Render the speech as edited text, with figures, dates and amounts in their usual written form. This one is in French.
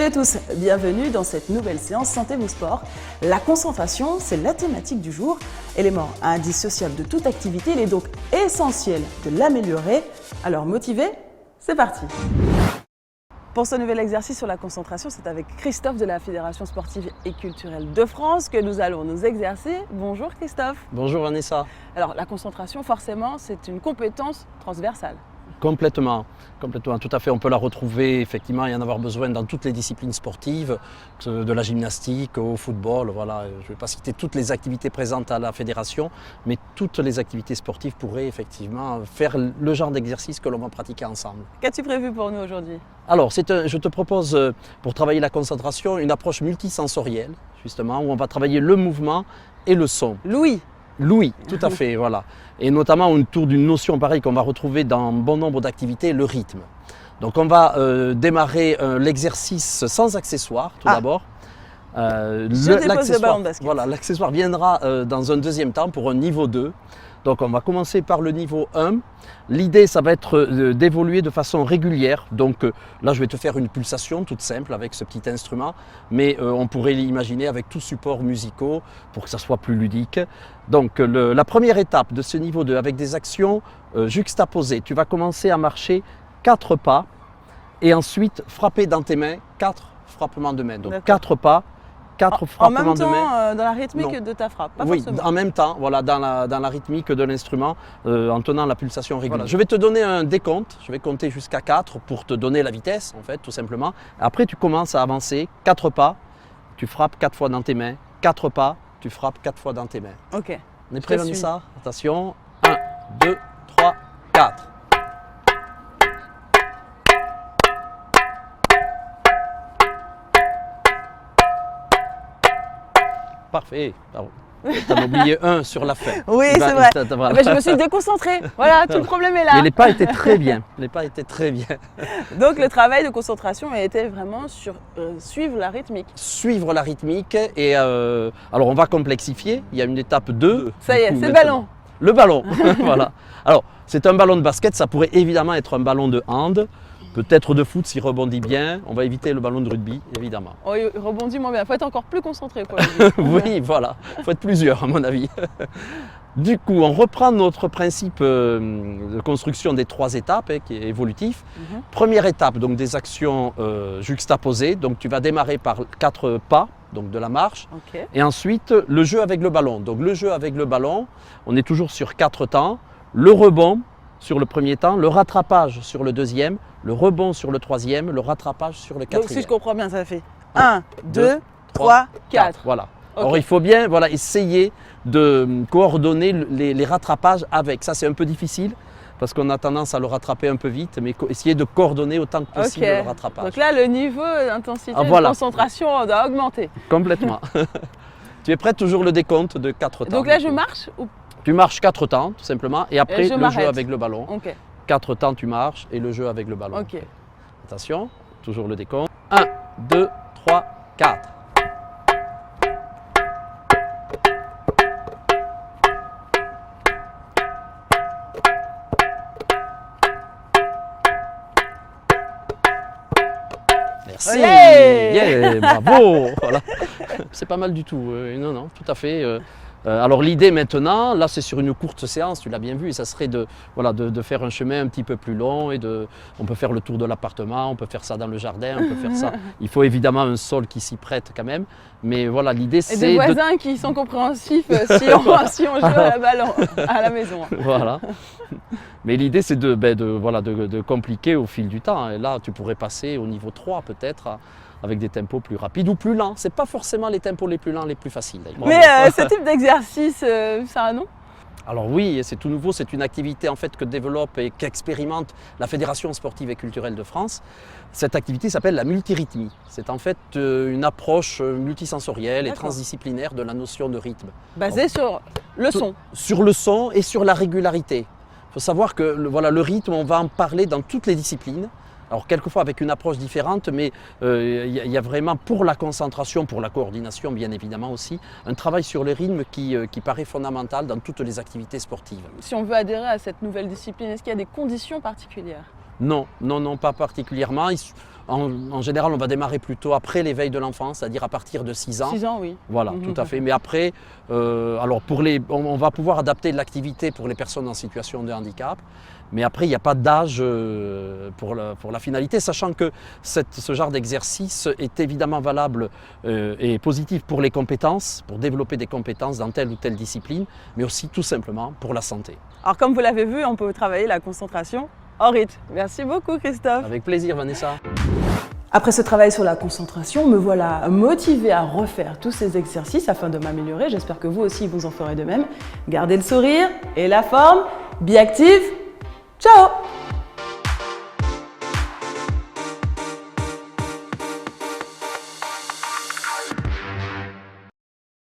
et tous, bienvenue dans cette nouvelle séance Santé vous Sport. La concentration, c'est la thématique du jour. Élément indissociable de toute activité, il est donc essentiel de l'améliorer. Alors motivé, c'est parti. Pour ce nouvel exercice sur la concentration, c'est avec Christophe de la Fédération sportive et culturelle de France que nous allons nous exercer. Bonjour Christophe. Bonjour Vanessa. Alors la concentration, forcément, c'est une compétence transversale. Complètement, tout à fait. On peut la retrouver effectivement et en avoir besoin dans toutes les disciplines sportives, de la gymnastique au football. Voilà. Je ne vais pas citer toutes les activités présentes à la fédération, mais toutes les activités sportives pourraient effectivement faire le genre d'exercice que l'on va pratiquer ensemble. Qu'as-tu prévu pour nous aujourd'hui ? Alors, je te propose pour travailler la concentration une approche multisensorielle, justement, où on va travailler le mouvement et le son. L'ouïe, tout à fait, voilà. Et notamment autour d'une notion pareille qu'on va retrouver dans bon nombre d'activités, le rythme. Donc on va démarrer l'exercice sans accessoire, tout d'abord. Je dépose le ballon de basket. Voilà, l'accessoire viendra dans un deuxième temps pour un niveau 2. Donc on va commencer par le niveau 1. L'idée, ça va être d'évoluer de façon régulière. Donc là, je vais te faire une pulsation toute simple avec ce petit instrument, mais on pourrait l'imaginer avec tout support musicaux pour que ça soit plus ludique. Donc la première étape de ce niveau 2, avec des actions juxtaposées, tu vas commencer à marcher 4 pas et ensuite frapper dans tes mains 4 frappements de main. Donc 4 pas. 4 frappements de main. En même temps, dans la rythmique de ta frappe, pas oui, forcément. en même temps, voilà, dans la rythmique de l'instrument, en tenant la pulsation régulière. Voilà, je vais te donner un décompte, je vais compter jusqu'à 4 pour te donner la vitesse, en fait, tout simplement. Après, tu commences à avancer, 4 pas, tu frappes 4 fois dans tes mains, 4 pas, tu frappes 4 fois dans tes mains. Ok. On est prêt, Vanessa ? Attention, 1, 2, 3, 4. Parfait, bravo. Tu as oublié un sur la fin. Oui, c'est vrai. Voilà. Mais je me suis déconcentrée. Voilà, tout le problème est là. Mais les pas étaient très bien. Donc le travail de concentration était vraiment sur suivre la rythmique. Suivre la rythmique et alors on va complexifier. Il y a une étape 2. Ça y est, c'est le ballon. Le ballon, voilà. Alors c'est un ballon de basket, ça pourrait évidemment être un ballon de hand. Peut-être de foot s'il rebondit bien. On va éviter le ballon de rugby, évidemment. Oh, il rebondit moins bien. Il faut être encore plus concentré pour le Oui, voilà. Il faut être plusieurs, à mon avis. Du coup, on reprend notre principe de construction des 3 étapes, qui est évolutif. Première étape, donc des actions juxtaposées. Donc tu vas démarrer par 4 pas, donc de la marche. Okay. Et ensuite, le jeu avec le ballon. Donc le jeu avec le ballon, on est toujours sur 4 temps. Le rebond sur le premier temps, le rattrapage sur le deuxième, le rebond sur le troisième, le rattrapage sur le quatrième. Donc si je comprends bien, ça fait 1, 2, 3, 4. Voilà. Okay. Alors il faut bien essayer de coordonner les rattrapages avec. Ça c'est un peu difficile parce qu'on a tendance à le rattraper un peu vite, mais essayer de coordonner autant que possible le rattrapage. Donc là, le niveau d'intensité de concentration doit augmenter. Complètement. Tu es prête? Toujours le décompte de 4 temps. Donc là, je marche ou... Tu marches 4 temps, tout simplement, et après le jeu avec le ballon. Okay. 4 temps, tu marches, et le jeu avec le ballon. Okay. Attention, toujours le décompte. 1, 2, 3, 4. Merci, yeah, bravo. Voilà. C'est pas mal du tout, non, tout à fait. Alors l'idée maintenant, là c'est sur une courte séance, tu l'as bien vu, et ça serait de faire un chemin un petit peu plus long, on peut faire le tour de l'appartement, on peut faire ça dans le jardin, on peut faire ça. Il faut évidemment un sol qui s'y prête quand même, mais voilà, l'idée c'est... Et des voisins qui sont compréhensifs si on joue à la balle à la maison. Voilà. Mais l'idée c'est de compliquer au fil du temps, et là tu pourrais passer au niveau 3 peut-être, avec des tempos plus rapides ou plus lents. Ce n'est pas forcément les tempos les plus lents les plus faciles. Mais ce type d'exercice, ça a un nom ? Alors oui, c'est tout nouveau, c'est une activité en fait que développe et qu'expérimente la Fédération sportive et culturelle de France. Cette activité s'appelle la multirythmie. C'est en fait une approche multisensorielle et transdisciplinaire de la notion de rythme. Basée sur le son. Sur le son et sur la régularité. Il faut savoir que le rythme, on va en parler dans toutes les disciplines. Alors quelquefois avec une approche différente, mais il y a vraiment pour la concentration, pour la coordination bien évidemment aussi, un travail sur le rythme qui paraît fondamental dans toutes les activités sportives. Si on veut adhérer à cette nouvelle discipline, est-ce qu'il y a des conditions particulières ? Non, pas particulièrement. En général, on va démarrer plutôt après l'éveil de l'enfant, c'est-à-dire à partir de 6 ans. 6 ans, oui. Voilà, tout à fait. Mais après, alors on va pouvoir adapter l'activité pour les personnes en situation de handicap. Mais après, il n'y a pas d'âge pour la finalité, sachant que ce genre d'exercice est évidemment valable et positif pour les compétences, pour développer des compétences dans telle ou telle discipline, mais aussi tout simplement pour la santé. Alors comme vous l'avez vu, on peut travailler la concentration hors rythme. Merci beaucoup Christophe. Avec plaisir Vanessa. Après ce travail sur la concentration, me voilà motivée à refaire tous ces exercices afin de m'améliorer. J'espère que vous aussi vous en ferez de même. Gardez le sourire et la forme. Be active. Ciao!